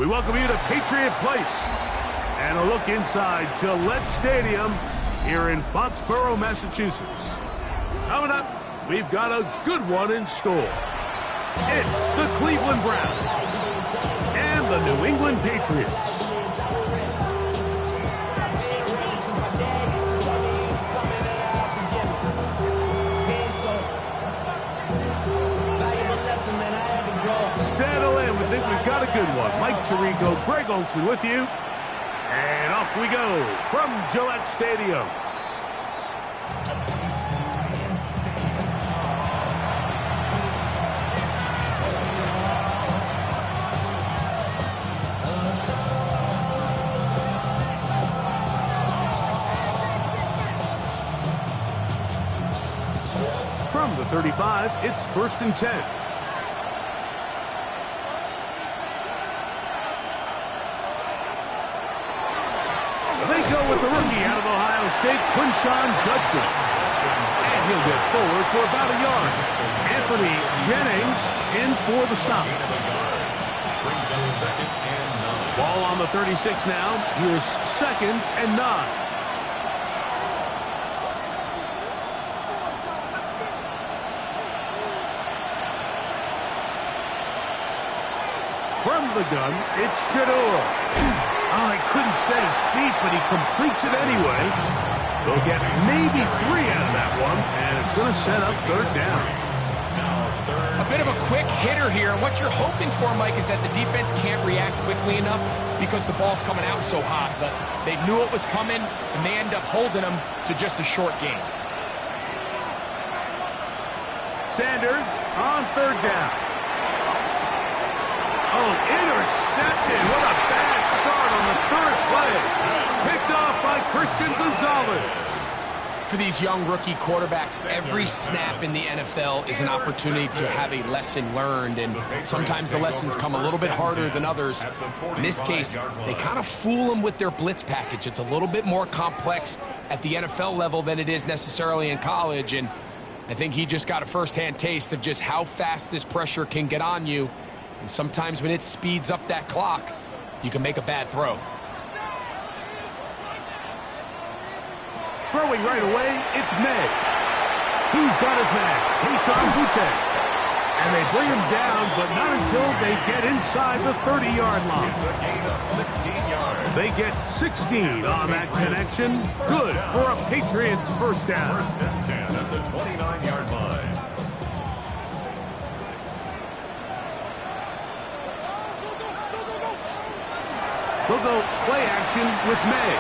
We welcome you to Patriot Place and a look inside Gillette Stadium here in Foxborough, Massachusetts. Coming up, we've got a good one in store. It's the Cleveland Browns and the New England Patriots. Settle in. We think we've got a good one. Mike Tirico, Greg Olsen with you. And off we go from Gillette Stadium. From the 35, it's 1st and 10. They go with the rookie out of Ohio State, Quinshon Judkins. And he'll get forward for about a yard. Anthony Jennings in for the stop. Ball on the 36 now. Here's 2nd and 9. From the gun, it's Shedeur. Oh, he couldn't set his feet, but he completes it anyway. They'll get maybe 3 out of that one, and it's going to set up 3rd down. A bit of a quick hitter here, and what you're hoping for, Mike, is that the defense can't react quickly enough because the ball's coming out so hot. But they knew it was coming, and they end up holding them to just a short game. Sanders on 3rd down. Oh, intercepted. What a bad start on the 3rd play. Picked off by Christian Gonzalez. For these young rookie quarterbacks, every snap in the NFL is an opportunity to have a lesson learned, and sometimes the lessons come a little bit harder than others. In this case, they kind of fool them with their blitz package. It's a little bit more complex at the NFL level than it is necessarily in college, and I think he just got a first-hand taste of just how fast this pressure can get on you. And sometimes when it speeds up that clock, you can make a bad throw. Throwing right away, it's May. He's got his man, Kayshon Boutte. And they bring him down, but not until they get inside the 30-yard line. They get 16 on that connection. Good for a Patriots 1st down. 1st and 10 at the 29-yard line. They'll go play action with May.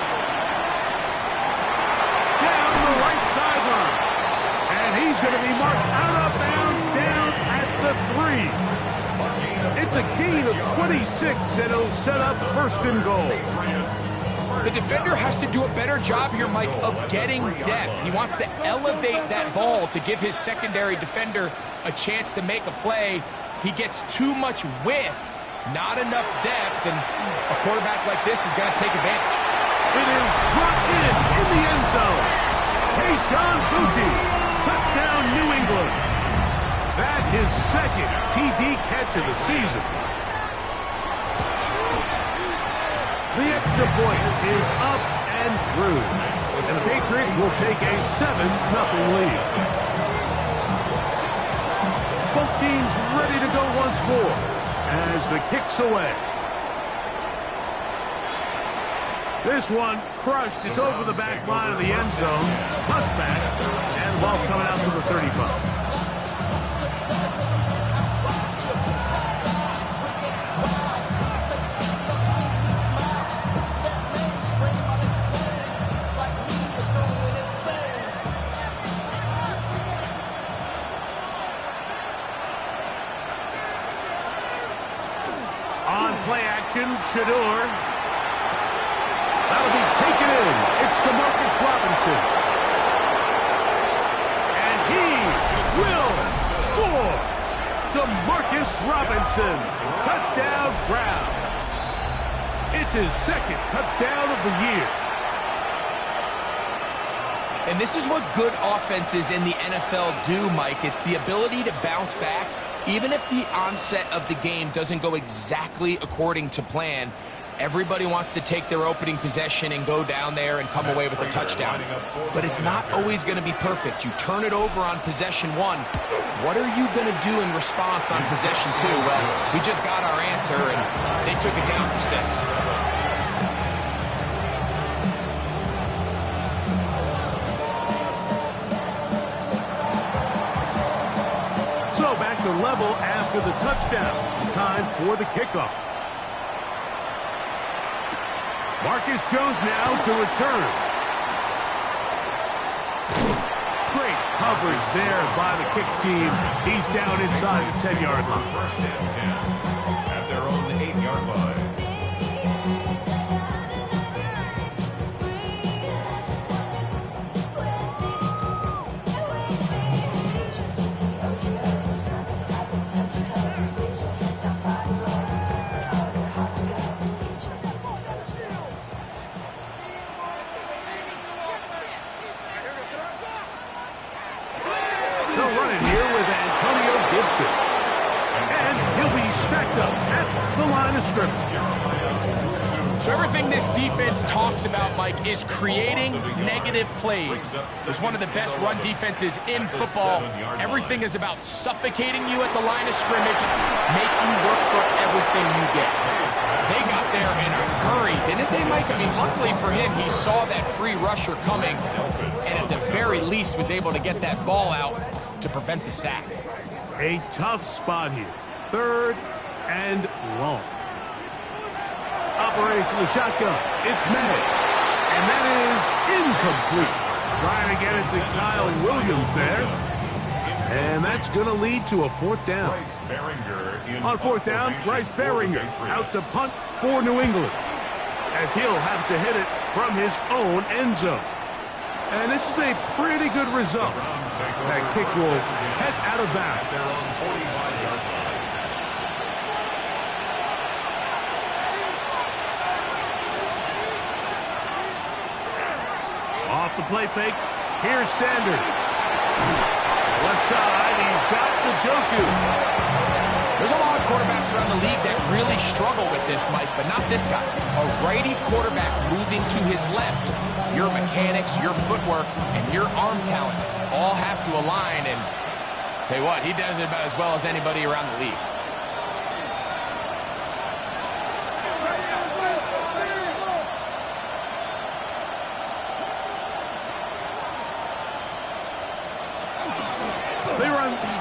Down the right sideline. And he's going to be marked out of bounds down at the 3. It's a gain of 26, and it'll set up 1st and goal. The defender has to do a better job here, Mike, of getting depth. He wants to elevate that ball to give his secondary defender a chance to make a play. He gets too much width. Not enough depth, and a quarterback like this is going to take advantage. It is brought in the end zone. Kayshon Boutte, touchdown New England. That his 2nd TD catch of the season. The extra point is up and through, and the Patriots will take a 7-0 lead. Both teams ready to go once more as the kick's away. This one crushed. It's over the back line of the end zone. Touchback, and the ball's coming out to the 35. Play action, Shedeur. That'll be taken in. It's DeMarcus Robinson. And he will score. DeMarcus Robinson. Touchdown, Browns. It's his 2nd touchdown of the year. And this is what good offenses in the NFL do, Mike. It's the ability to bounce back Even if the onset of the game doesn't go exactly according to plan, everybody wants to take their opening possession and go down there and come away with a touchdown. But it's not always going to be perfect. You turn it over on possession 1. What are you going to do in response on possession 2? Well, we just got our answer, and they took it down for 6. So back to level after the touchdown. Time for the kickoff. Marcus Jones now to return. Great coverage there by the kick team. He's down inside the 10-yard line. First and 10 at their own 8-yard line. Stacked up at the line of scrimmage. So everything this defense talks about, Mike, is creating negative plays. It's one of the best run defenses in football. Everything is about suffocating you at the line of scrimmage, make you work for everything you get. They got there in a hurry, didn't they, Mike? I mean, luckily for him, he saw that free rusher coming, and at the very least was able to get that ball out to prevent the sack. A tough spot here. 3rd and long. Operating from the shotgun, it's May. And that is incomplete. Trying to get it to Kyle Williams there. And that's going to lead to a 4th down. On 4th down, Bryce Baringer out to punt for New England, as he'll have to hit it from his own end zone. And this is a pretty good result. That kick will head out of bounds. Off the play fake, here's Sanders. Left side, he's got the Njoku. There's a lot of quarterbacks around the league that really struggle with this, Mike, but not this guy. A righty quarterback moving to his left. Your mechanics, your footwork, and your arm talent all have to align, and tell you what, he does it about as well as anybody around the league.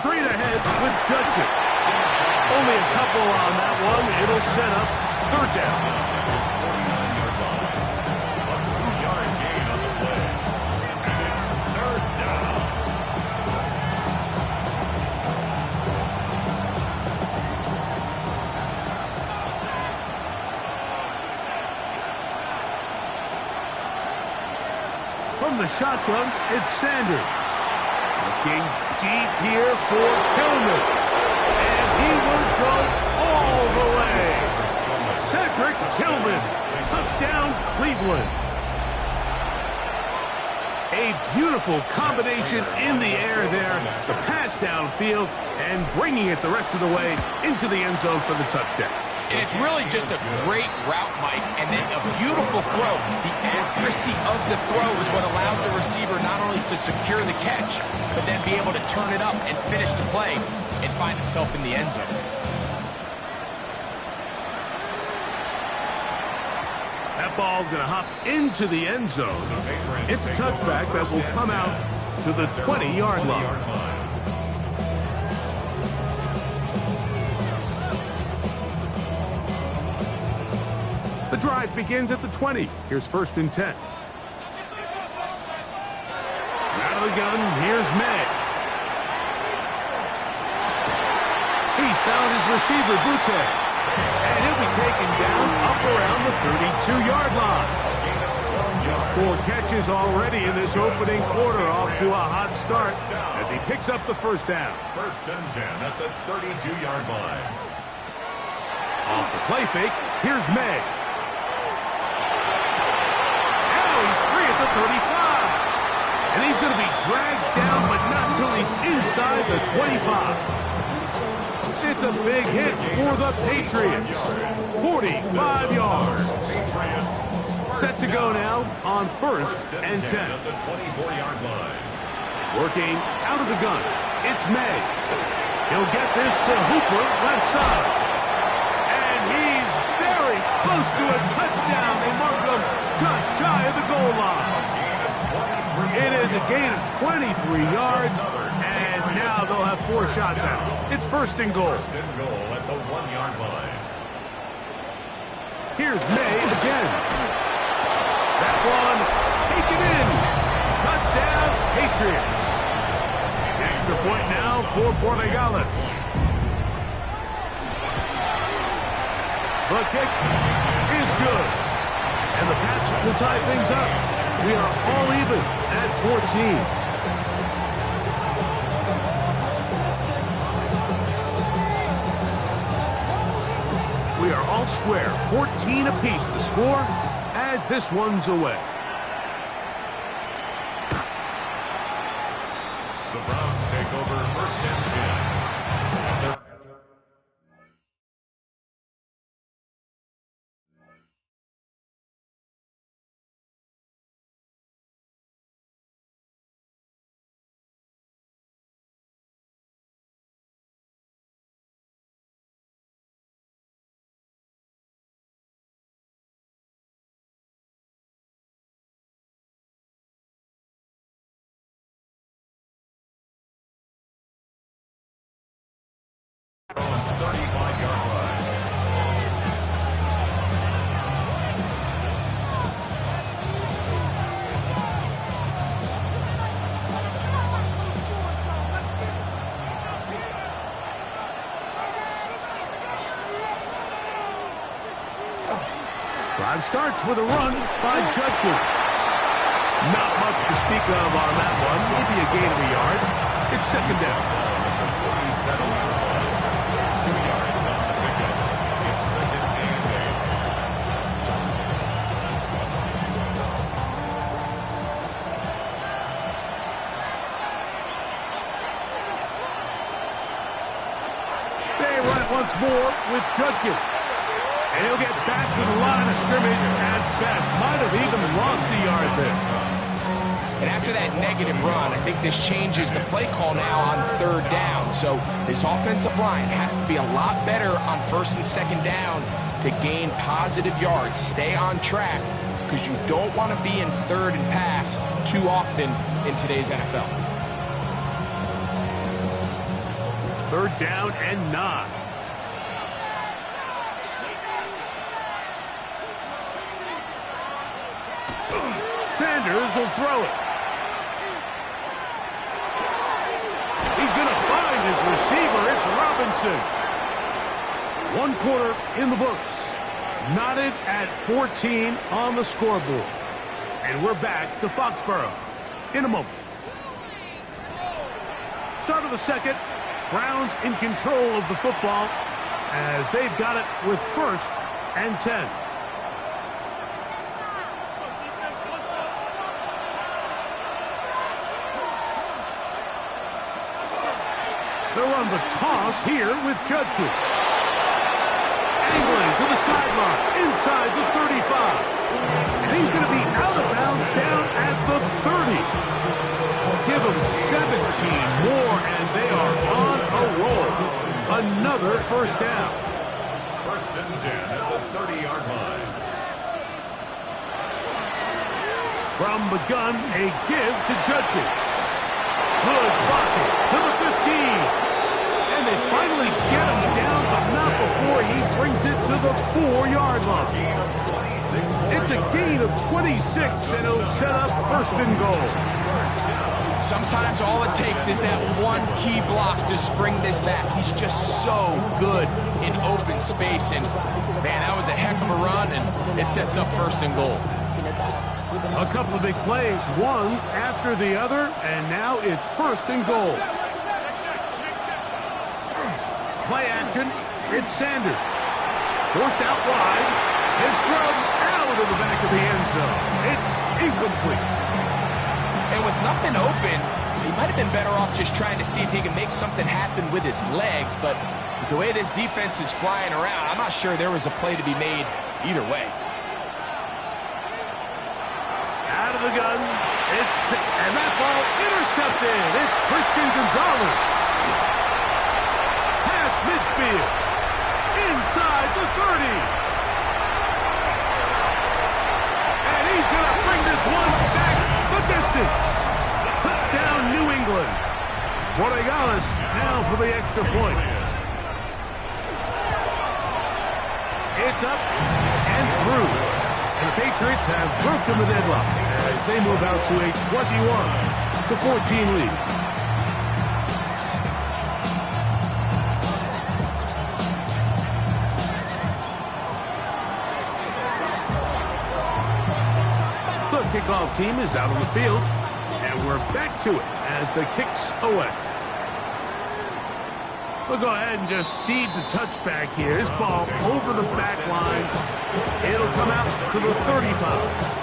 Straight ahead with Judkins. Only a couple on that one. It'll set up 3rd down. His 49-yard line. A 2-yard gain on the play. And it's 3rd down. From the shotgun, it's Sanders. Looking deep here for Tillman. And he will go all the way. Cedric Tillman. Touchdown, Cleveland. A beautiful combination in the air there. The pass downfield and bringing it the rest of the way into the end zone for the touchdown. And it's really just a great route, Mike, and then a beautiful throw. The accuracy of the throw is what allowed the receiver not only to secure the catch, but then be able to turn it up and finish the play and find himself in the end zone. That ball's going to hop into the end zone. It's a touchback that will come out to the 20-yard line. The drive begins at the 20. Here's 1st and 10. Out of the gun, here's May. He's found his receiver, Butte. And he'll be taken down up around the 32-yard line. 4 catches already in this opening quarter, off to a hot start as he picks up the 1st down. 1st and 10 at the 32-yard line. Off the play fake, here's May. At the 35. And he's going to be dragged down, but not until he's inside the 25. It's a big hit for the Patriots. 45 yards. Set to go now on 1st and 10. At the 24-yard line. Working out of the gun. It's May. He'll get this to Hooper, left side. And he's very close to a touchdown. They mark him just shy of the goal line. It is a gain of 23 yards, and now they'll have 4 shots out. It's 1st and goal. 1st and goal at the 1-yard line. Here's May again. That one taken in. Touchdown, Patriots. Extra point now for Borregales. The kick is good. And the Pats will tie things up. We are all even at 14. We are all square. 14 apiece the score as this one's away. The Browns take over 1st and 10. From 35-yard line. Drive starts with a run by Judkins. Not much to speak of on that one. Maybe a gain of a yard. It's 2nd down. 47-yard line. 2 yards on the pickup. It's 2nd and 8. They run it once more with Judkins. And he'll get back to the line of scrimmage at best. Might have even lost a yard there. And after that negative run, I think this changes the play call now on 3rd down. So this offensive line has to be a lot better on 1st and 2nd down to gain positive yards. Stay on track because you don't want to be in 3rd and pass too often in today's NFL. 3rd down and 9. Sanders will throw it. He's going to find his receiver. It's Robinson. 1 quarter in the books. Knotted at 14 on the scoreboard. And we're back to Foxborough in a moment. Start of the 2nd. Browns in control of the football as they've got it with 1st and 10. They'll run the toss here with Judkins. Angling to the sideline, inside the 35. And he's going to be out of bounds down at the 30. Give them 17 more, and they are on a roll. Another 1st down. 1st and 10 at the 30-yard line. From the gun, a give to Judkins. Good blocking to the 15. And they finally get him down, but not before he brings it to the 4-yard line. It's a gain of 26, and it'll set up 1st and goal. Sometimes all it takes is that one key block to spring this back. He's just so good in open space, and man, that was a heck of a run, and it sets up 1st and goal. A couple of big plays, one after the other, and now it's 1st and goal. Play action, it's Sanders. Forced out wide, his throw out of the back of the end zone. It's incomplete. And with nothing open, he might have been better off just trying to see if he can make something happen with his legs, but With the way this defense is flying around, I'm not sure there was a play to be made either way. Out of the gun. And that ball intercepted. It's Christian Gonzalez. Past midfield. Inside the 30. And he's going to bring this one back the distance. Touchdown, New England. Borregales now for the extra point. It's up and through. And the Patriots have broken the deadlock as they move out to a 21-14 lead. The kickoff team is out on the field, and we're back to it as the kick's away. We'll go ahead and just seed the touchback here. This ball over the back line. It'll come out to the 35.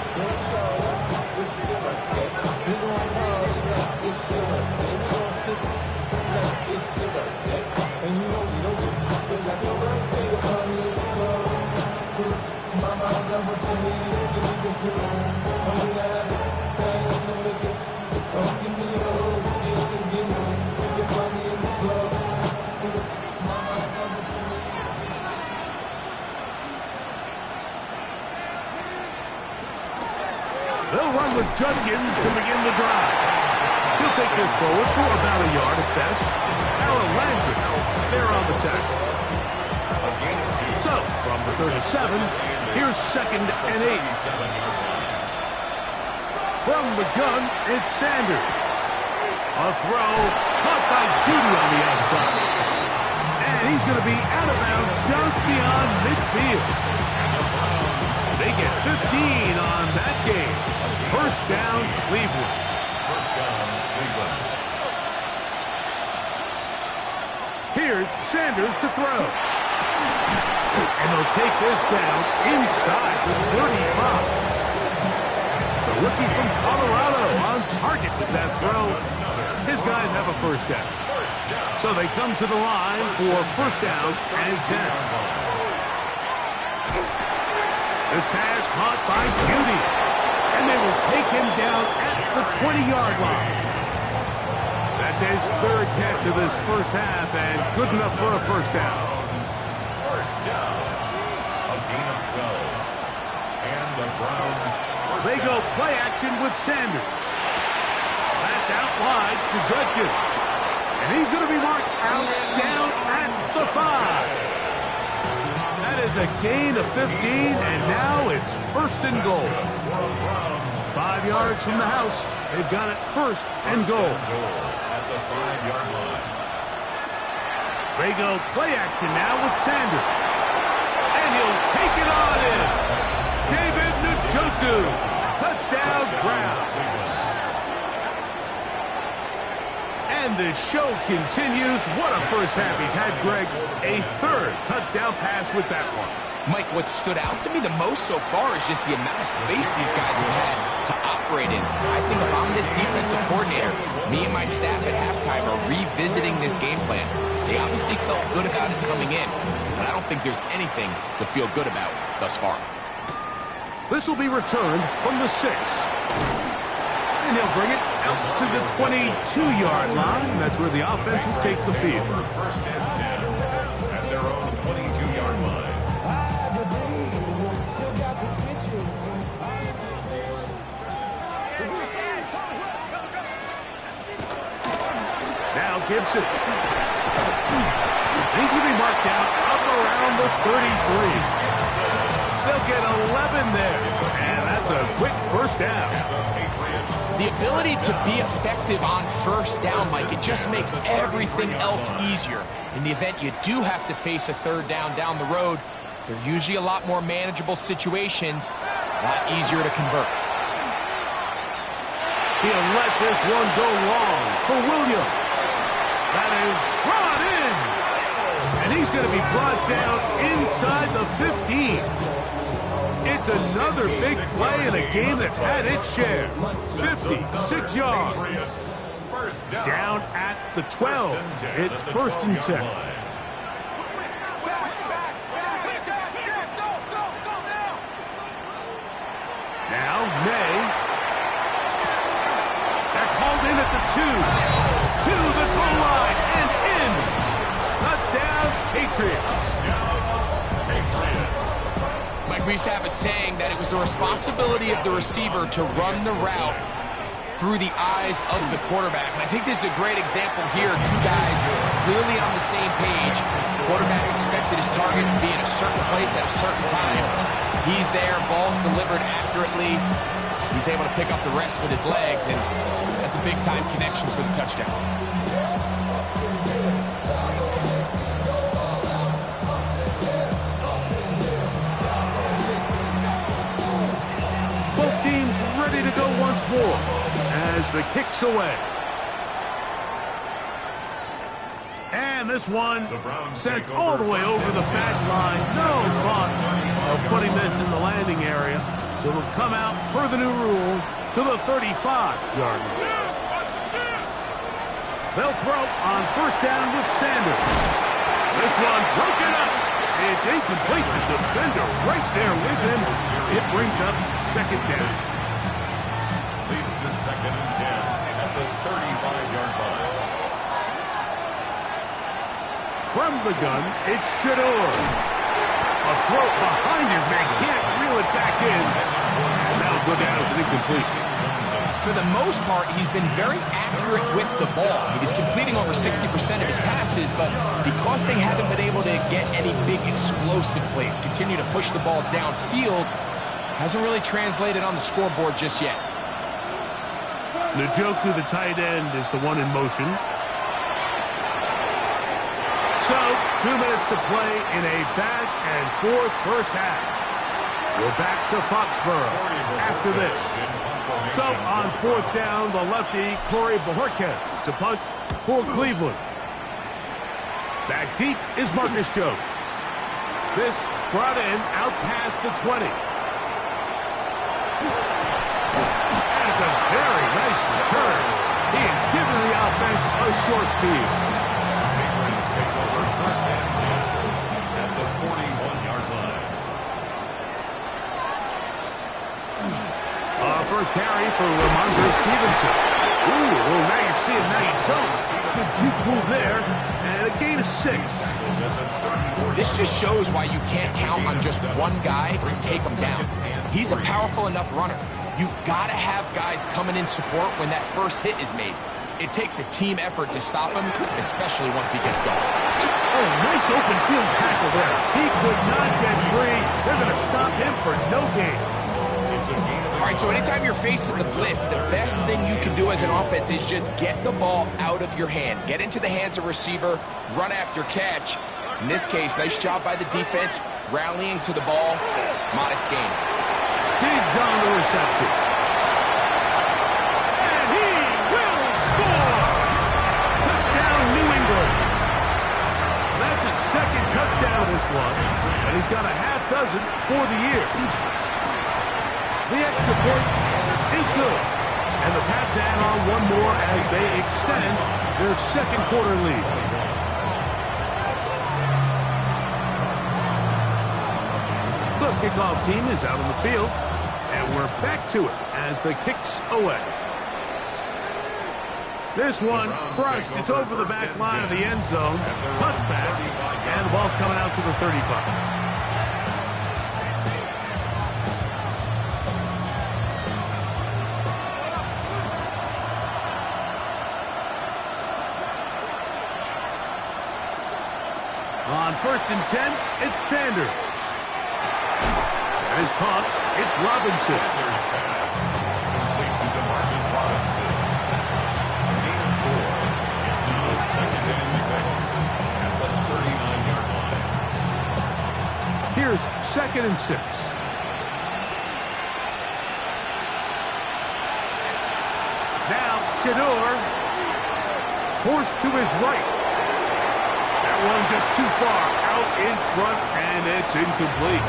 They'll run with Judkins to begin the drive. He'll take this forward for about a yard at best. Alan Landry, they're on the tackle. So, from the 37, here's 2nd and 8. From the gun, it's Sanders. A throw caught by Judy on the outside. And he's going to be out of bounds just beyond midfield. They get 15 on that game. First down, Cleveland. First down, Cleveland. Here's Sanders to throw. And they'll take this down inside the 35. The rookie from Colorado on target with that throw. His guys have a first down. So they come to the line for first down and 10. This pass caught by Judy. And they will take him down at the 20-yard line. That's his 3rd catch of this first half and good enough for a first down. First down. A gain of 12. And the Browns. They go play action with Sanders. That's out wide to Judkins. And he's going to be marked out down at the 5. That is a gain of 15, and now it's 1st and goal. 5 yards from the house. They've got it 1st and goal. At the 5-yard line. They go play action now with Sanders. And he'll take it on in. David Njoku. Touchdown, Browns. And the show continues. What a first half he's had, Greg. A 3rd touchdown pass with that one. Mike, what stood out to me the most so far is just the amount of space these guys have had to operate in. I think if I'm this defensive coordinator, me and my staff at halftime are revisiting this game plan. They obviously felt good about it coming in, but I don't think there's anything to feel good about thus far. This will be returned from the 6. And he'll bring it out to the 22-yard line. That's where the offense will take the field. First and 10 at their own 22-yard line. Now Gibson. He's going to be marked down up around the 33. They'll get 11 there. And that's a quick first down. The ability to be effective on first down, Mike, it just makes everything else easier. In the event you do have to face a 3rd down down the road, they're usually a lot more manageable situations, a lot easier to convert. He'll let this one go long for Williams. That is brought in. And he's going to be brought down inside the 15. It's another big play in a game that's had its share. 56 yards. Down at the 12. It's 1st and 10. Now, May. That's hauled in at the 2. To the goal line and in. Touchdown, Patriots. Mike, we used to have a saying that it was the responsibility of the receiver to run the route through the eyes of the quarterback. And I think this is a great example here. Two guys clearly on the same page. The quarterback expected his target to be in a certain place at a certain time. He's there, ball's delivered accurately. He's able to pick up the rest with his legs, and that's a big-time connection for the touchdown. Both teams ready to go once more as the kick's away. And this one sent all the way over the back line. No thought of putting this in the landing area. So it'll come out per the new rule to the 35-yard line. They'll throw on first down with Sanders. This one broken up. It's incomplete. The defender right there with him. It brings up second down. Leads to 2nd and 10 at the 35-yard line. From the gun, it's Shador. A throw behind his man. Can't reel it back in. And that'll go down as an incompletion. For the most part, he's been very accurate with the ball. He was completing over 60% of his passes, but because they haven't been able to get any big explosive plays, continue to push the ball downfield, hasn't really translated on the scoreboard just yet. Njoku, the tight end, is the one in motion. So, 2 minutes to play in a back-and-forth first half. We're back to Foxborough after this. So, on fourth down, the lefty, Corey Bojorquez, to punt for Cleveland. Back deep is Marcus Jones. This brought in out past the 20. And it's a very nice return. He has given the offense a short field. Patriots take over 1st and 10 at the 41-yard line. First carry for Ramondre Stevenson. Ooh, well, now you see it, now you don't. Good deep move there, and a gain of 6. This just shows why you can't count on just one guy to take him down. He's a powerful enough runner. You gotta have guys coming in support when that first hit is made. It takes a team effort to stop him, especially once he gets going. Oh, nice open field tackle there. He could not get free. They're going to stop him for no gain. All right, so anytime you're facing the blitz, the best thing you can do as an offense is just get the ball out of your hand. Get into the hands of receiver, run after catch. In this case, nice job by the defense, rallying to the ball. Modest gain. Digs on the reception. And he will score! Touchdown, New England. That's his second touchdown this one, and he's got a half dozen for the year. The extra point is good. And the Pats add on one more as they extend their second quarter lead. The kickoff team is out on the field. And we're back to it as the kick's away. This one crushed. It's over the back line of the end zone. Touchback. And the ball's coming out to the 35. On 1st and 10, it's Sanders. That is caught. It's Robinson. Sanders pass. Complete to DeMarcus Robinson. Gain of 4. It's now 2nd and 6 at the 39-yard line. Here's 2nd and 6. Now Shador forced to his right. That one just too far out in front, and it's incomplete.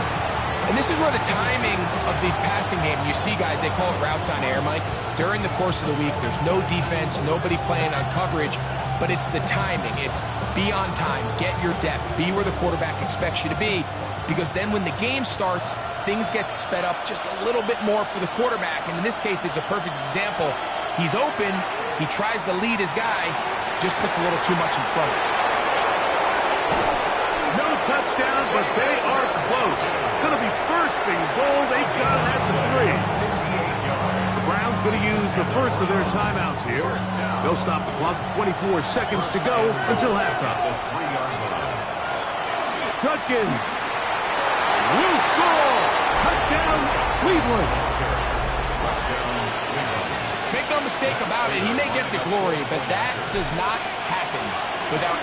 And this is where the timing of these passing games, you see guys, they call it routes on air, Mike. During the course of the week, there's no defense, nobody playing on coverage, but it's the timing. It's be on time, get your depth, be where the quarterback expects you to be. because then when the game starts, things get sped up just a little bit more for the quarterback. And in this case, it's a perfect example. He's open. He tries to lead his guy, just puts a little too much in front of him. No touchdown, but they are close. Going to be first and goal. They've got it at the 3. The Browns going to use the first of their timeouts here. They'll stop the clock with 24 seconds to go until halftime. Judkins will score. Touchdown, Cleveland. Make no mistake about it, he may get the glory, but that does not happen without...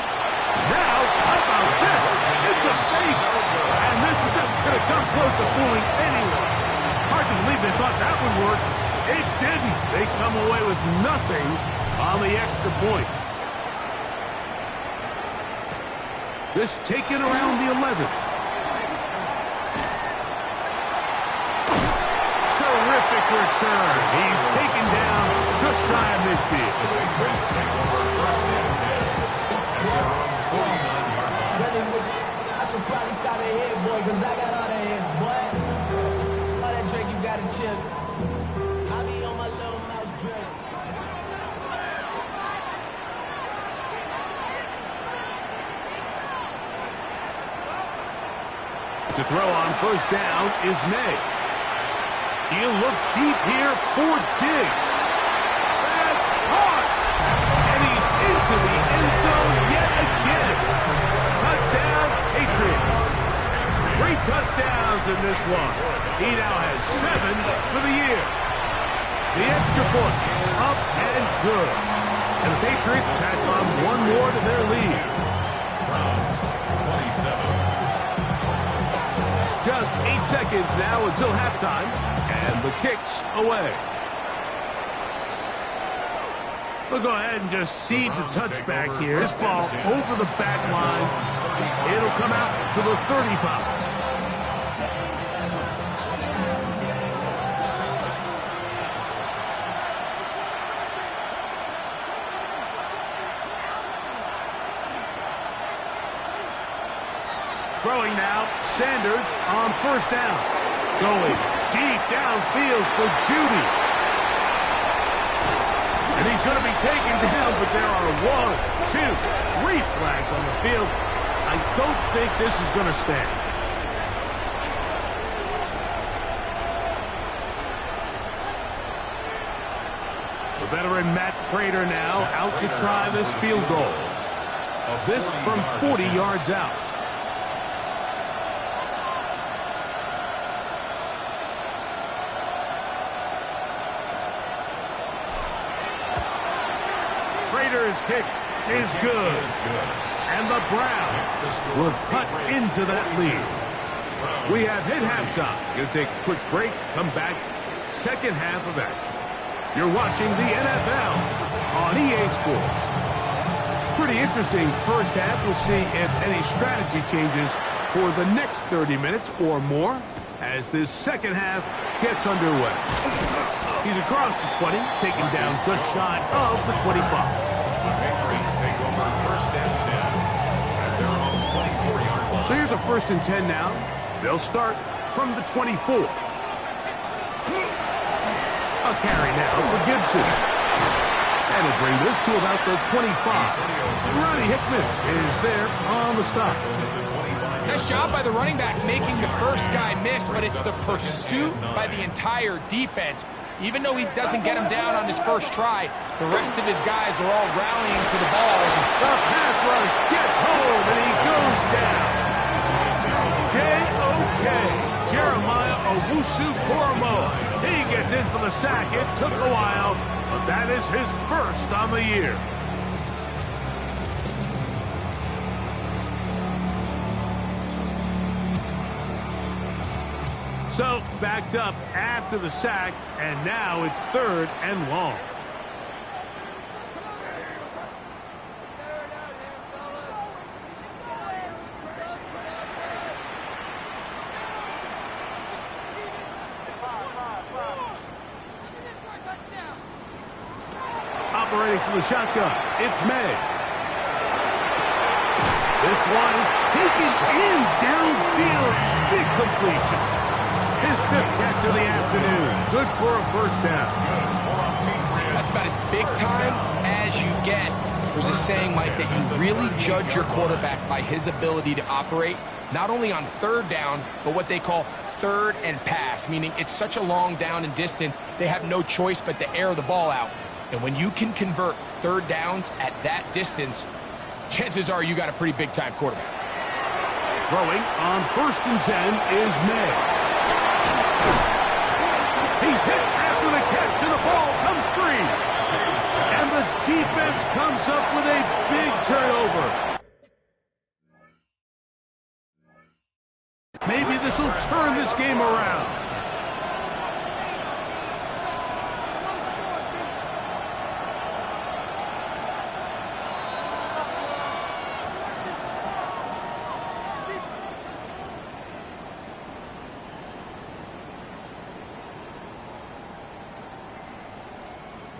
Now, how about this? It's a fake. And this is not going to come close to fooling anyone. Hard to believe they thought that would work. It didn't. They come away with nothing on the extra point. This taken around the 11th. Terrific return. He's taken down just shy of midfield. I should probably stop that head, boy, because I got all the heads, boy. All that Drake, you got to chill. I be on my little mouse drink. To throw on first down is May. He'll look deep here for Diggs. That's caught. And he's into the end zone yet again. Touchdown, Patriots. 3 touchdowns in this one. He now has 7 for the year. The extra point, up and good. And the Patriots tack on 1 more to their lead. Browns, 27. Just 8 seconds now until halftime, and the kick's away. We'll go ahead and just cede the touchback here. This ball over the back line. It'll come out to the 35. Throwing now, Sanders on first down. Going deep downfield for Judy. And he's going to be taken down, but there are 1, 2, 3 flags on the field. I don't think this is going to stand. The veteran Matt Prater now out to try this field goal. This from 40 yards out. Prater's kick is good. And the Browns will cut into that lead. We have hit halftime. Going to take a quick break, come back, second half of action. You're watching the NFL on EA Sports. Pretty interesting first half. We'll see if any strategy changes for the next 30 minutes or more as this second half gets underway. He's across the 20, taken down just shy of the 25. The Patriots take over first and 10 at their own 24-yard line. So here's a 1st and 10 now. They'll start from the 24. A carry now for Gibson. And he'll bring this to about the 25. Ronnie Hickman is there on the stop. Nice job by the running back making the first guy miss, but it's the pursuit by the entire defense. Even though he doesn't get him down on his first try, the rest of his guys are all rallying to the ball. The pass rush gets home, and he goes down. J.O.K. Jeremiah Owusu-Koramoah. He gets in for the sack. It took a while, but that is his first on the year. So, backed up after the sack, and now it's 3rd and long. Operating from the shotgun, it's May. This one is taken in downfield. Big completion. His 5th catch of the afternoon. Good for a first down. That's about as big time as you get. There's a saying, Mike, that you really judge your quarterback by his ability to operate, not only on 3rd down, but what they call 3rd and pass, meaning it's such a long down and distance, they have no choice but to air the ball out. And when you can convert 3rd downs at that distance, chances are you got a pretty big-time quarterback. Throwing on 1st and 10 is May. He's hit after the catch, and the ball comes free. And the defense comes up with a big turnover. Maybe this will turn this game around.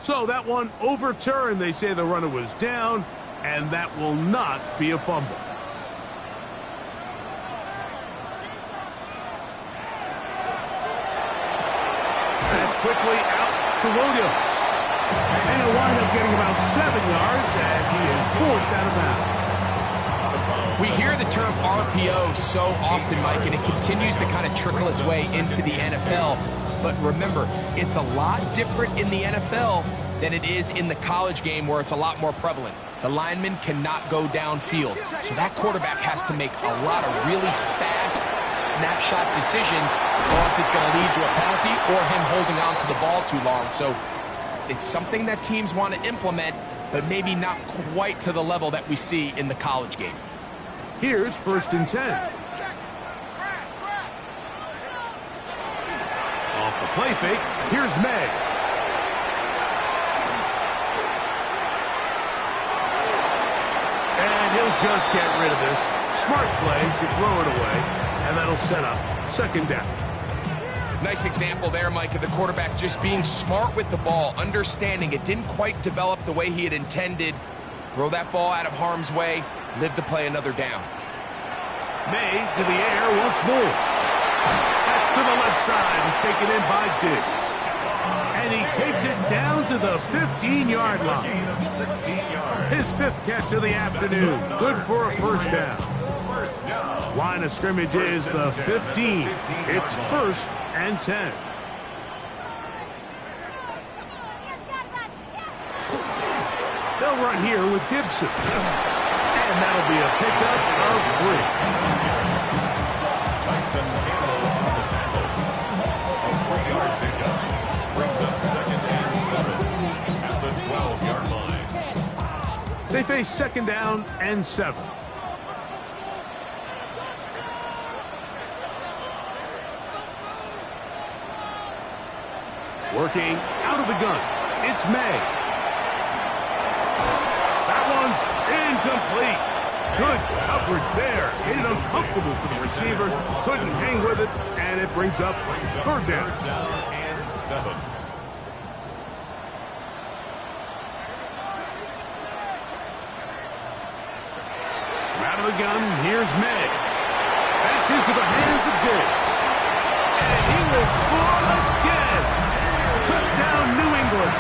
So that one overturned. They say the runner was down, and that will not be a fumble. That's quickly out to Williams. And he'll wind up getting about 7 yards as he is forced out of bounds. We hear the term RPO so often, Mike, and it continues to kind of trickle its way into the NFL. But remember, it's a lot different in the NFL than it is in the college game where it's a lot more prevalent. The lineman cannot go downfield, so that quarterback has to make a lot of really fast snapshot decisions, or else it's going to lead to a penalty or him holding on to the ball too long. So it's something that teams want to implement, but maybe not quite to the level that we see in the college game. Here's 1st and 10. Off the play fake, here's May. And he'll just get rid of this. Smart play to throw it away, and that'll set up 2nd down. Nice example there, Mike, of the quarterback just being smart with the ball, understanding it didn't quite develop the way he had intended. Throw that ball out of harm's way, live to play another down. May to the air once more. That's to the left side and taken in by Diggs. And he takes it down to the 15-yard line. His 5th catch of the afternoon. Good for a first down. Line of scrimmage is the 15. It's 1st and 10. They'll run here with Gibson. And that'll be a pickup of 3. Tyson Campbell on the tackle. A 3-yard pickup. Brings up 2nd and 7 at the 12-yard line. They face 2nd down and 7. Working out of the gun. It's May. That one's incomplete. Good coverage there. Made it uncomfortable for the receiver. Couldn't hang with it, and it brings up 3rd down. 3rd down and 7. Out of the gun, here's May. That's into the hands of Diggs. And he will score again. Touchdown, New England.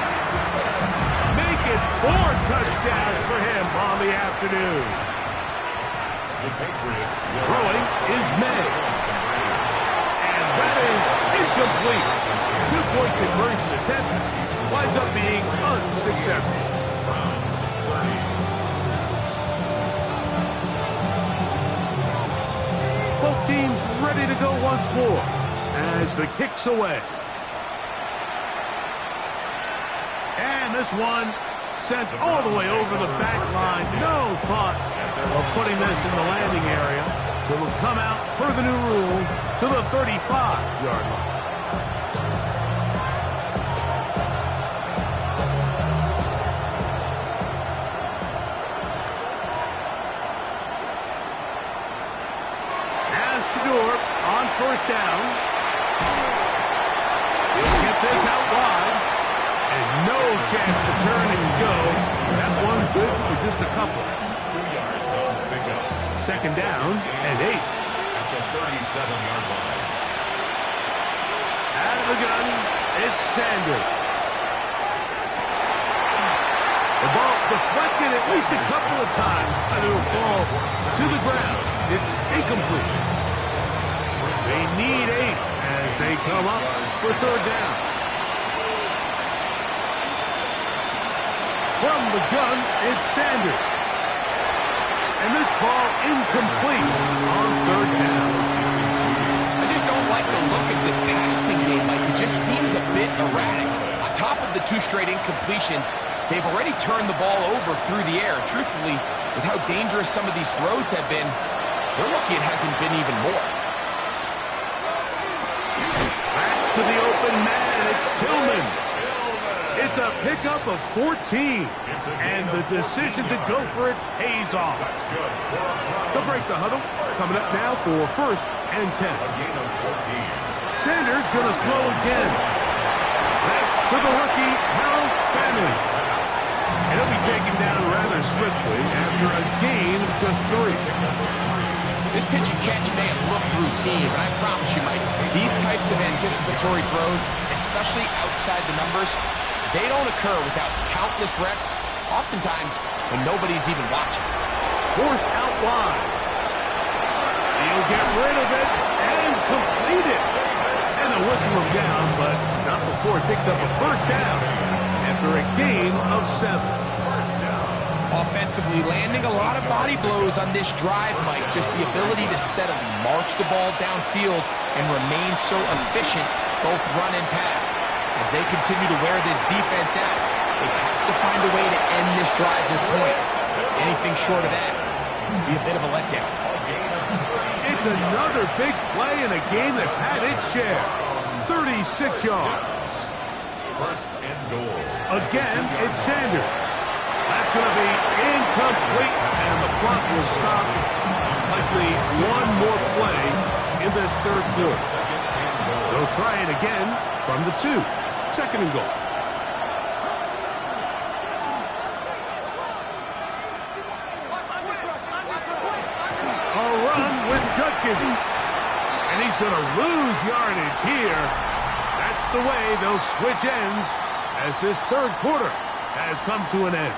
Make it 4 touchdowns for him on the afternoon. The Patriots Throwing is May. And that is incomplete. 2-point conversion attempt winds up being unsuccessful. Browns 30. Both teams ready to go once more as the kick's away. And this one sent all the way over the back line. No thought of putting this in the landing area. So it'll come out per the new rule to the 35-yard line. On 1st down. He'll get this out wide. And no chance to turn and go. That one good for just a couple. 2 yards on the pickup. Second down and 8. At the 37-yard line. Out of the gun, it's Sanders. The ball deflected at least a couple of times, and it will fall to the ground. It's incomplete. They need 8 as they come up for third down. From the gun, it's Sanders. And this ball incomplete on third down. I just don't like the look of this passing game, Mike. It just seems a bit erratic. On top of the 2 straight incompletions, they've already turned the ball over through the air. Truthfully, with how dangerous some of these throws have been, they're lucky it hasn't been even more. That's to the open man. It's Tillman. It's a pickup of 14, and the decision to go for it pays off. They'll break the huddle. Coming up now for first and 10. Sanders going to throw again. That's to the rookie, Harold Sanders. And he'll be taken down rather swiftly after a gain of just 3. This pitch and catch may have looked routine, but I promise you, Mike, these types of anticipatory throws, especially outside the numbers, they don't occur without countless reps, oftentimes when nobody's even watching. Forced out wide. He'll get rid of it and complete it. And they'll whistle him down, but not before he picks up a first down after a gain of 7. Offensively, landing a lot of body blows on this drive, Mike. Just the ability to steadily march the ball downfield and remain so efficient, both run and pass. As they continue to wear this defense out, they have to find a way to end this drive with points. Anything short of that would be a bit of a letdown. It's another big play in a game that's had its share. 36 yards. First and goal. Again, it's Sanders. That's going to be incomplete, and the clock will stop. Likely one more play in this third quarter. They'll try it again from the 2. Second and goal. A run with Judkins. And he's going to lose yardage here. That's the way they'll switch ends as this third quarter has come to an end.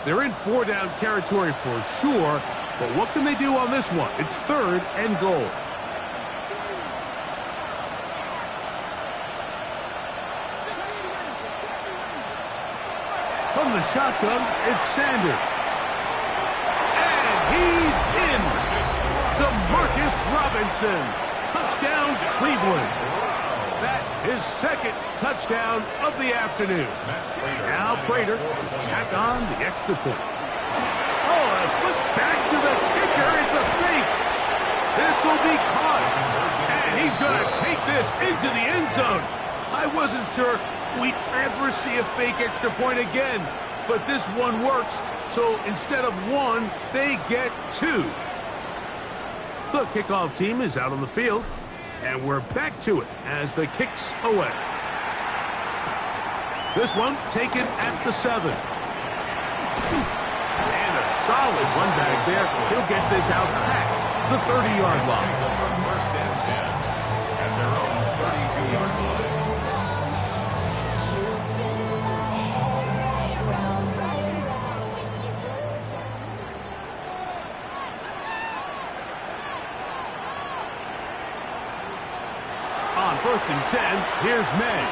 They're in 4-down territory for sure, but what can they do on this one? It's third and goal. From the shotgun, it's Sanders. And he's in. DeMarcus Robinson. Touchdown, Cleveland. That his second touchdown of the afternoon. Now Prater tack on the extra point. Oh, a flip back to the kicker. It's a fake. This will be caught. And he's going to take this into the end zone. I wasn't sure we'd ever see a fake extra point again. But this one works. So instead of 1, they get 2. The kickoff team is out on the field. And we're back to it as the kick's away. This one taken at the 7. And a solid run back there. He'll get this out past the 30-yard line. First and 10 at their own 32-yard line. On first and 10, here's May.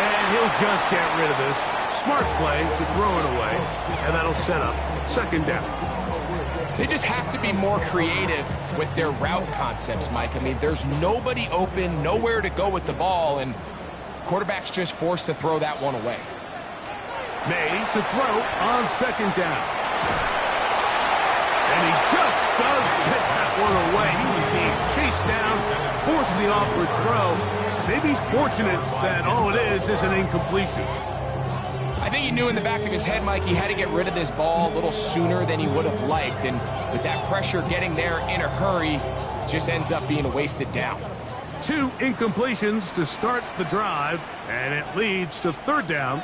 And he'll just get rid of this. Smart plays to throw it away, and that'll set up second down. They just have to be more creative with their route concepts, Mike. I mean, there's nobody open, nowhere to go with the ball, and quarterback's just forced to throw that one away. May to throw on second down. And he just does get that one away. He was being chased down, forcing the awkward throw. Maybe he's fortunate that all it is an incompletion. I think he knew in the back of his head, Mike, he had to get rid of this ball a little sooner than he would have liked. And with that pressure getting there in a hurry, just ends up being a wasted down. 2 incompletions to start the drive, and it leads to 3rd down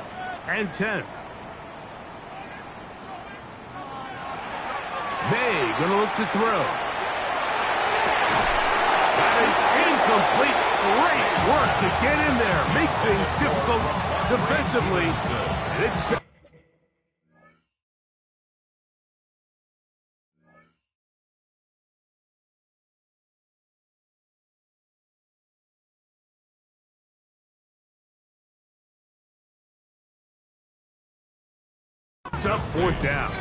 and 10. May going to look to throw. That is incomplete. Great work to get in there, make things difficult defensively. And it's up 4th down.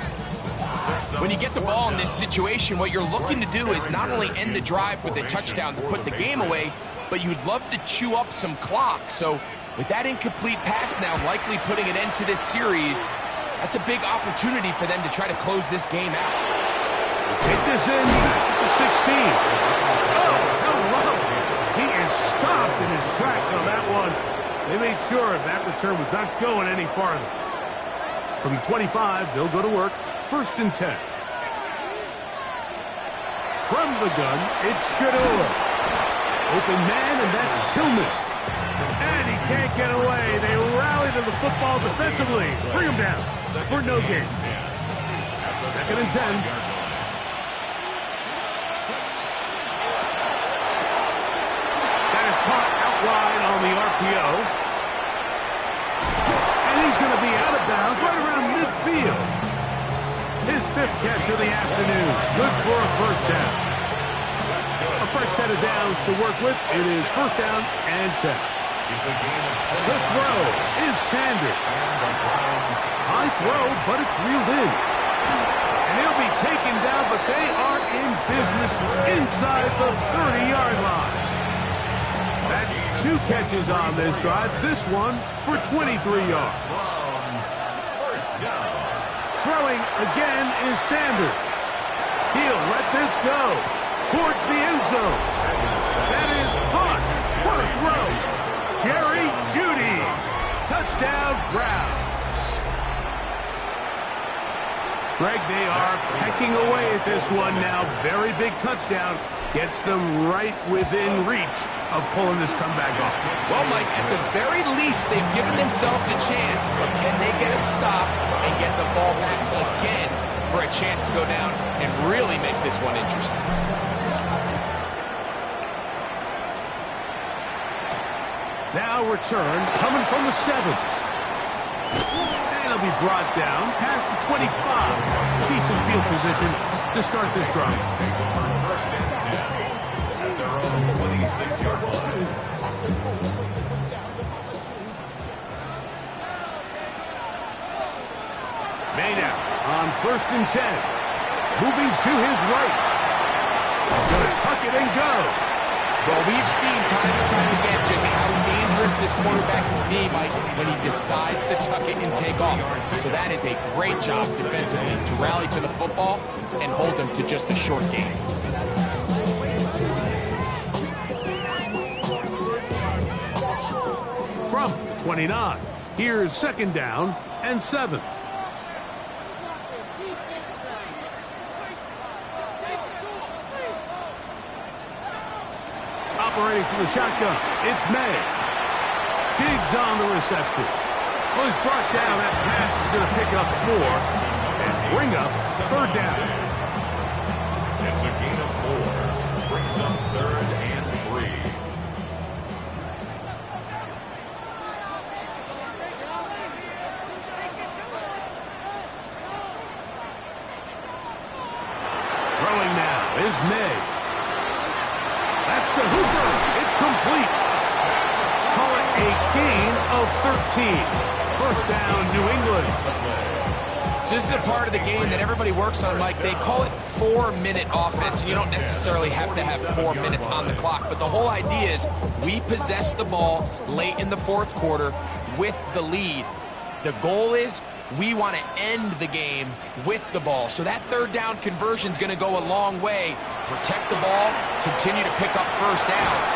When you get the ball in this situation, what you're looking to do is not only end the drive with a touchdown to put the game away, but you'd love to chew up some clock. So with that incomplete pass now likely putting an end to this series, that's a big opportunity for them to try to close this game out. Take this in to 16. Oh, hello. He is stopped in his tracks on that one. They made sure that return was not going any farther. From 25, they'll go to work. 1st and 10. From the gun, it's Shador. Open man, and that's Tillman. And he can't get away. They rally to the football defensively. Bring him down for no gain. 2nd and 10. That is caught out wide on the RPO. And he's going to be out of bounds right around midfield. His 5th catch of the afternoon. Good for a 1st down. A fresh set of downs to work with. It is 1st down and 10. To throw is Sanders. High throw, but it's reeled in. And he'll be taken down, but they are in business inside the 30-yard line. That's 2 catches on this drive. This one for 23 yards. Throwing again is Sanders. He'll let this go towards the end zone. That is caught. What a throw. Jerry Jeudy. Touchdown, Browns. Greg, they are pecking away at this one now. Very big touchdown. Gets them right within reach of pulling this comeback off. Well, Mike, at the very least, they've given themselves a chance, but can they get a stop and get the ball back again for a chance to go down and really make this one interesting? Now return coming from the 7. And it'll be brought down past the 25. Decent field position to start this drive. 1st and 10 at their own 26-yard line. Maynard on 1st and 10. Moving to his right. Gonna tuck it and go. Well, we've seen time and time again just how dangerous this quarterback can be, Mike, when he decides to tuck it and take off. So that is a great job defensively to rally to the football and hold them to just a short game. From 29, here's 2nd down and 7. Operating for the shotgun, it's May. Diggs on the reception. Well, he's brought down. That pass is going to pick up 4 and bring up 3rd down. It's a gain of 4. Brings up 3rd and 3. Throwing now is May. That's the Hooper. It's complete. Call it a gain of 13. 1st down, New England. So this is a part of the game that everybody works on, Mike. They call it 4-minute offense. You don't necessarily have to have 4 minutes on the clock, but the whole idea is we possess the ball late in the 4th quarter with the lead. The goal is we want to end the game with the ball. So that third down conversion is going to go a long way. Protect the ball, continue to pick up first downs.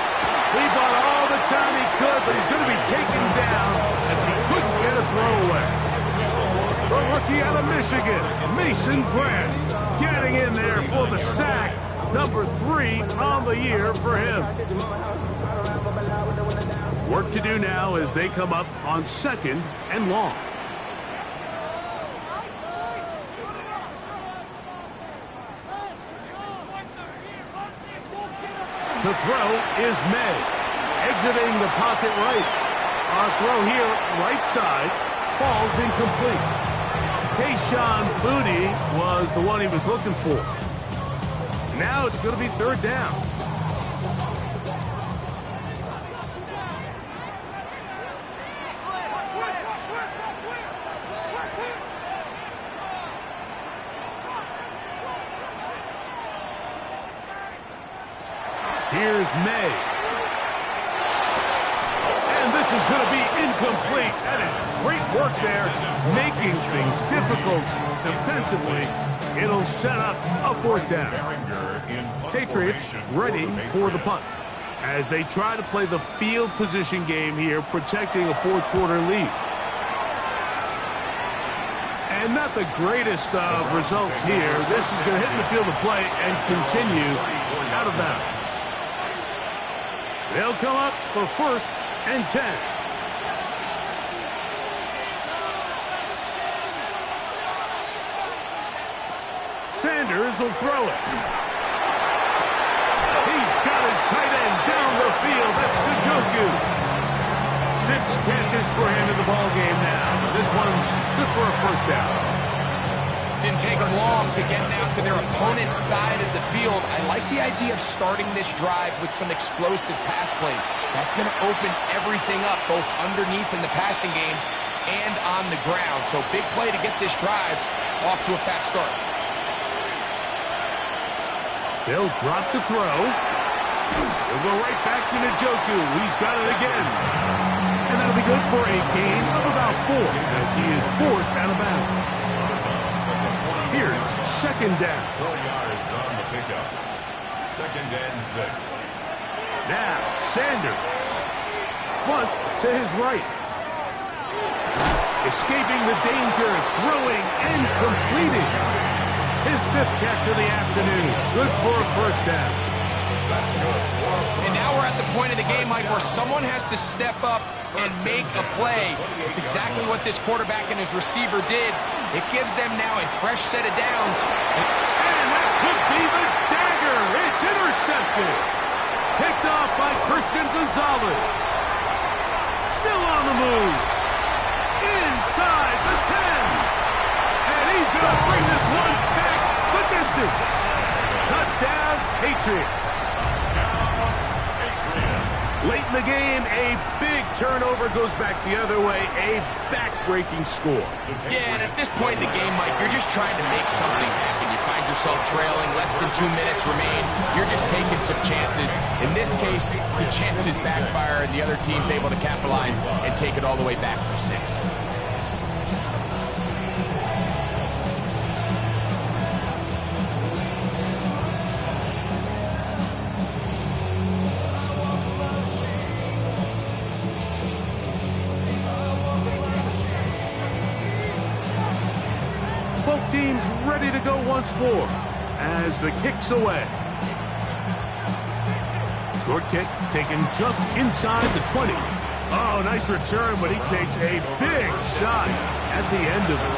He bought all the time he could, but he's going to be taken down as he couldn't get a throwaway. The rookie out of Michigan, Mason Grant, getting in there for the sack. Number 3 on the year for him. Work to do now as they come up on 2nd and long. To throw is May. Exiting the pocket right. Our throw here, right side, falls incomplete. Kayshon Boutte was the one he was looking for. Now it's going to be 3rd down. Here's May. And this is going to be incomplete. That is great work there, making things difficult defensively. It'll set up a 4th down. Patriots ready for the punt as they try to play the field position game here, protecting a 4th quarter lead. And not the greatest of results here. This is going to hit the field of play and continue out of bounds. They'll come up for 1st and 10. Sanders will throw it. He's got his tight end down the field. That's Njoku. 6 catches for him in the ballgame now. This one's good for a 1st down. Didn't take them long to get down to their opponent's side of the field. I like the idea of starting this drive with some explosive pass plays. That's going to open everything up, both underneath in the passing game and on the ground. So big play to get this drive off to a fast start. They'll drop to throw. They'll go right back to Njoku. He's got it again. And that'll be good for a gain of about 4 as he is forced out of bounds. Here's 2nd down. 4 yards on the pickup. 2nd and 6. Now, Sanders. Flush to his right. Escaping the danger, throwing and completing. His 5th catch of the afternoon. Good for a 1st down. That's good. And now we're at the point of the game, Mike, where someone has to step up and make a play. It's exactly what this quarterback and his receiver did. It gives them now a fresh set of downs. And that could be the dagger. It's intercepted. Picked off by Christian Gonzalez. Still on the move. Inside the 10. And he's going to bring this one back the distance. Touchdown, Patriots. Late in the game, a big turnover goes back the other way, a back-breaking score. Yeah, and at this point in the game, Mike, you're just trying to make something happen. You find yourself trailing, less than 2 minutes remain. You're just taking some chances. In this case, the chances backfire, and the other team's able to capitalize and take it all the way back for 6. Both teams ready to go once more as the kick's away. Short kick taken just inside the 20. Oh, nice return, but he takes a big shot at the end of it.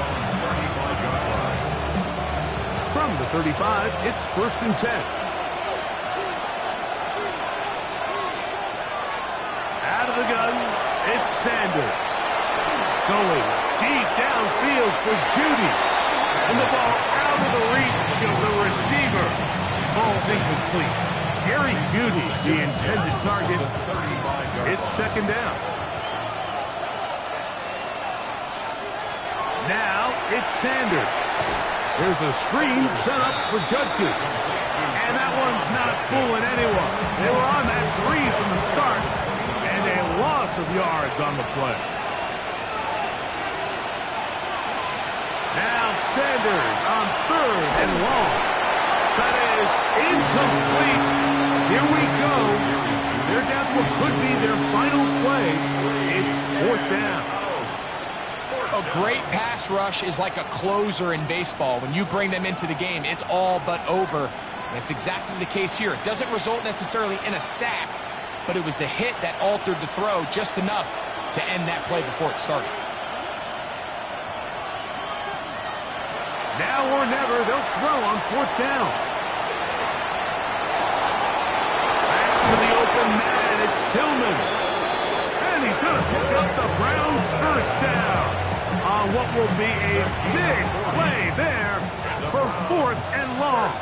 From the 35, it's 1st and 10. Out of the gun, it's Sanders. Going deep downfield for Jeudy. And the ball out of the reach of the receiver. Ball's incomplete. Jerry Jeudy, the intended target. It's 2nd down. Now it's Sanders. There's a screen set up for Judkins. And that one's not fooling anyone. They were on that screen from the start. And a loss of yards on the play. Sanders on 3rd and long. That is incomplete. Here we go. They're down to what could be their final play. It's 4th down. A great pass rush is like a closer in baseball. When you bring them into the game, it's all but over. That's exactly the case here. It doesn't result necessarily in a sack, but it was the hit that altered the throw just enough to end that play before it started. Now or never, they'll throw on 4th down. Back to the open man, it's Tillman. And he's going to pick up the Browns' 1st down on what will be a big play there for 4th and long.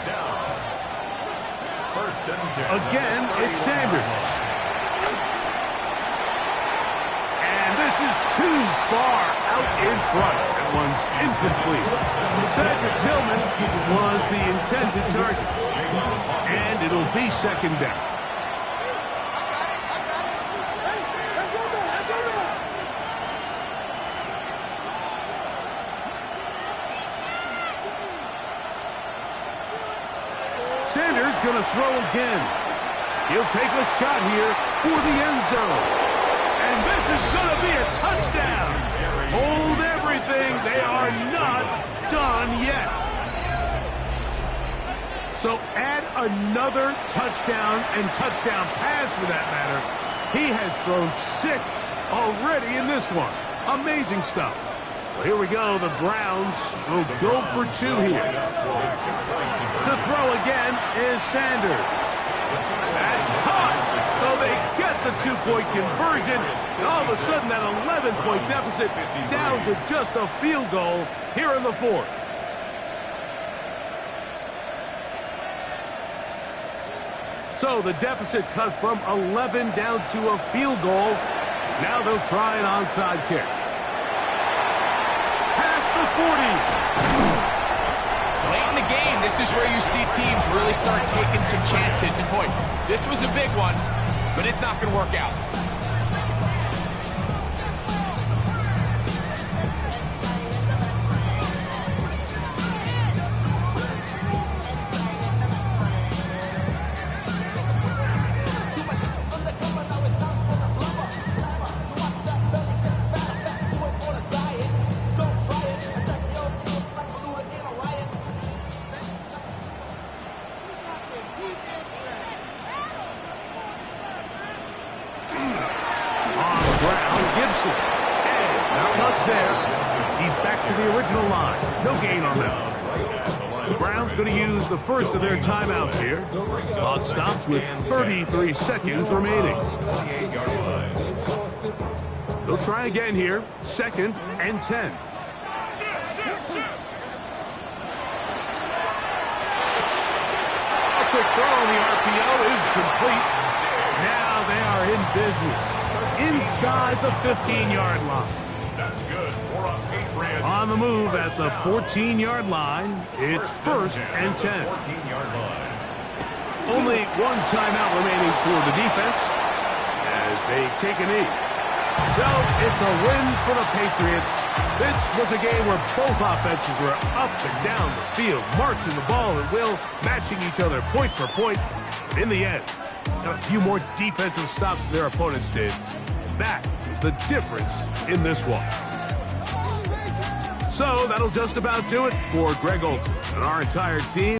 Again, it's Sanders. And this is too far out in front. That one's incomplete. Cedric Tillman was the intended target. And it'll be 2nd down. Sanders going to throw again. He'll take a shot here for the end zone. And this is going to be a touchdown. Hold everything. They are not done yet. So add another touchdown and touchdown pass for that matter. He has thrown 6 already in this one. Amazing stuff. Well, here we go. The Browns will go for 2 here. To throw again is Sanders. That's caught. So they get the 2-point conversion. And all of a sudden, that 11-point deficit down to just a field goal here in the 4th. So the deficit cut from 11 down to a field goal. Now they'll try an onside kick. Past the 40. Late in the game, this is where you see teams really start taking some chances. And boy, this was a big one, but it's not going to work out. Not much there. He's back to the original line. No gain on that. The Browns going to use the first of their timeouts here. Clock stops with 33 seconds remaining. They'll try again here. 2nd and 10. A quick throw on the RPO is complete. Now they are in business. Inside the 15-yard line. That's good for a Patriots. On the move at the 14-yard line, it's 1st and 10. 14-yard line. Only 1 timeout remaining for the defense as they take a knee. So it's a win for the Patriots. This was a game where both offenses were up and down the field, marching the ball at will, matching each other point for point. But in the end, a few more defensive stops than their opponents did. That is the difference in this one. So that'll just about do it for Greg Olsen and our entire team.